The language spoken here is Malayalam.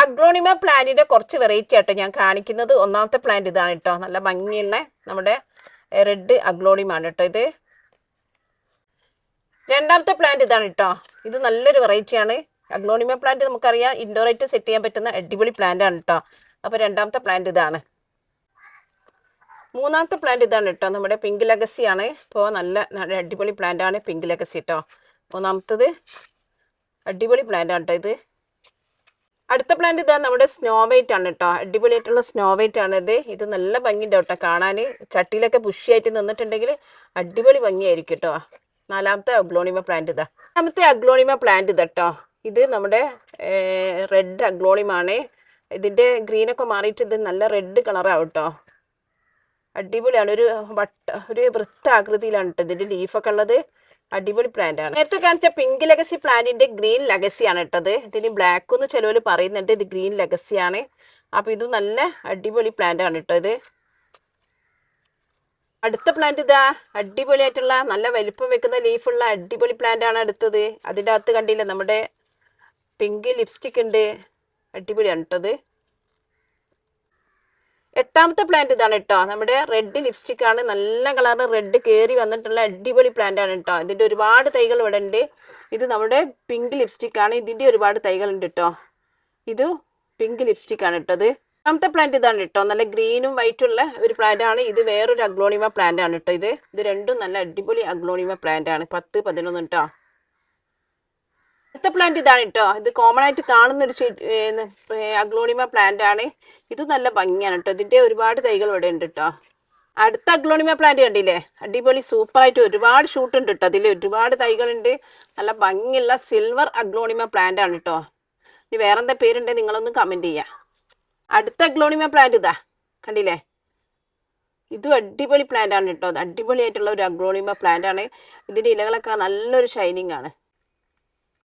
അഗ്ലോണിമ പ്ലാന്റിന്റെ കുറച്ച് വെറൈറ്റി ആട്ടോ ഞാൻ കാണിക്കുന്നത്. ഒന്നാമത്തെ പ്ലാന്റ് ഇതാണ് കേട്ടോ, നല്ല ഭംഗിയുള്ള നമ്മുടെ റെഡ് അഗ്ലോണിമാണ് കേട്ടോ ഇത്. രണ്ടാമത്തെ പ്ലാന്റ് ഇതാണ് കേട്ടോ, ഇത് നല്ലൊരു വെറൈറ്റിയാണ്. അഗ്ലോണിമ പ്ലാന്റ് നമുക്കറിയാം ഇൻഡോറായിട്ട് സെറ്റ് ചെയ്യാൻ പറ്റുന്ന അടിപൊളി പ്ലാന്റ് ആണ് കേട്ടോ. അപ്പോൾ രണ്ടാമത്തെ പ്ലാന്റ് ഇതാണ്. മൂന്നാമത്തെ പ്ലാന്റ് ഇതാണ് കേട്ടോ, നമ്മുടെ പിങ്ക് ലെഗസി ആണ്. ഇപ്പോൾ നല്ല അടിപൊളി പ്ലാന്റ് ആണ് പിങ്ക് ലെഗസി കേട്ടോ. മൂന്നാമത്തത് അടിപൊളി പ്ലാന്റ് ആണ് കേട്ടോ ഇത്. അടുത്ത പ്ലാന്റ് ഇതാ നമ്മുടെ സ്നോ വൈറ്റ് ആണ് കേട്ടോ, അടിപൊളിയായിട്ടുള്ള സ്നോ വൈറ്റ് ആണ് ഇത്. ഇത് നല്ല ഭംഗിയുണ്ട് കേട്ടോ കാണാൻ, ചട്ടിയിലൊക്കെ ബുഷിയായിട്ട് നിന്നിട്ടുണ്ടെങ്കിൽ അടിപൊളി ഭംഗിയായിരിക്കും കേട്ടോ. നാലാമത്തെ അഗ്ലോണിമ പ്ലാന്റ് ഇതാ. നാലാമത്തെ അഗ്ലോണിമ പ്ലാന്റ് ഇതാട്ടോ, ഇത് നമ്മുടെ റെഡ് അഗ്ലോണിമാണ്. ഇതിൻ്റെ ഗ്രീനൊക്കെ മാറിയിട്ട് ഇത് നല്ല റെഡ് കളറാവും കേട്ടോ, അടിപൊളിയാണ്. ഒരു വൃത്താകൃതിയിലാണ് കേട്ടോ ഇതിൻ്റെ ലീഫൊക്കെ ഉള്ളത്. അടിപൊളി പ്ലാന്റ് ആണ്. നേരത്തെ കാണിച്ച പിങ്ക് ലെഗസി പ്ലാന്റിന്റെ ഗ്രീൻ ലെഗസി ആണ് ഇട്ടത്. ഇതിന് ബ്ലാക്ക് എന്ന് ചിലവർ പറയുന്നുണ്ട്, ഇത് ഗ്രീൻ ലെഗസി ആണ്. അപ്പൊ ഇത് നല്ല അടിപൊളി പ്ലാന്റ് ആണ് കേട്ടോ ഇത്. അടുത്ത പ്ലാന്റ് ഇതാ, അടിപൊളിയായിട്ടുള്ള നല്ല വലിപ്പം വെക്കുന്ന ലീഫുള്ള അടിപൊളി പ്ലാന്റ് ആണ് അടുത്തത്. അതിൻ്റെ അകത്ത് കണ്ടില്ല നമ്മുടെ പിങ്ക് ലിപ്സ്റ്റിക് ഉണ്ട്, അടിപൊളിയാണ് കേട്ടത്. എട്ടാമത്തെ പ്ലാന്റ് ഇതാണ് കേട്ടോ, നമ്മുടെ റെഡ് ലിപ്സ്റ്റിക് ആണ്. നല്ല കളറിൽ റെഡ് കയറി വന്നിട്ടുള്ള അടിപൊളി പ്ലാന്റ് ആണ് കേട്ടോ. ഇതിൻ്റെ ഒരുപാട് തൈകൾ ഇവിടെ ഉണ്ട്. ഇത് നമ്മുടെ പിങ്ക് ലിപ്സ്റ്റിക് ആണ്. ഇതിൻ്റെ ഒരുപാട് തൈകൾ ഉണ്ട് കേട്ടോ. ഇത് പിങ്ക് ലിപ്സ്റ്റിക് ആണ് ഇട്ടത്. രണ്ടാമത്തെ പ്ലാന്റ് ഇതാണ് കേട്ടോ, നല്ല ഗ്രീനും വൈറ്റും ഉള്ള ഒരു പ്ലാന്റ് ആണ്. ഇത് വേറൊരു അഗ്ലോണിമ പ്ലാന്റ് ആണ് കേട്ടോ. ഇത് രണ്ടും നല്ല അടിപൊളി അഗ്ലോണിമ പ്ലാന്റ് ആണ്. 10, 11 കേട്ടോ. അടുത്ത പ്ലാന്റ് ഇതാണ് കേട്ടോ, ഇത് കോമൺ ആയിട്ട് കാണുന്നൊരു അഗ്ലോണിമ പ്ലാന്റ് ആണ്. ഇത് നല്ല ഭംഗിയാണ് കേട്ടോ. ഇതിന്റെ ഒരുപാട് തൈകൾ ഇവിടെ ഉണ്ട് കേട്ടോ. അടുത്ത അഗ്ലോണിമ പ്ലാന്റ് കണ്ടില്ലേ, അടിപൊളി സൂപ്പറായിട്ട് ഒരുപാട് ഷൂട്ട് ഉണ്ട് കേട്ടോ. അതിൽ ഒരുപാട് തൈകളുണ്ട്. നല്ല ഭംഗിയുള്ള സിൽവർ അഗ്ലോണിമ പ്ലാന്റ് ആണ് കേട്ടോ. ഇനി വേറെന്താ പേരുണ്ടെങ്കിൽ നിങ്ങളൊന്ന് കമന്റ് ചെയ്യാം. അടുത്ത അഗ്ലോണിമ പ്ലാന്റ് ഇതാ കണ്ടില്ലേ, ഇതും അടിപൊളി പ്ലാന്റ് ആണ് കേട്ടോ. അടിപൊളിയായിട്ടുള്ള ഒരു അഗ്ലോണിമ പ്ലാന്റ് ആണ്. ഇതിന്റെ ഇലകളൊക്കെ നല്ലൊരു ഷൈനിങ് ആണ്.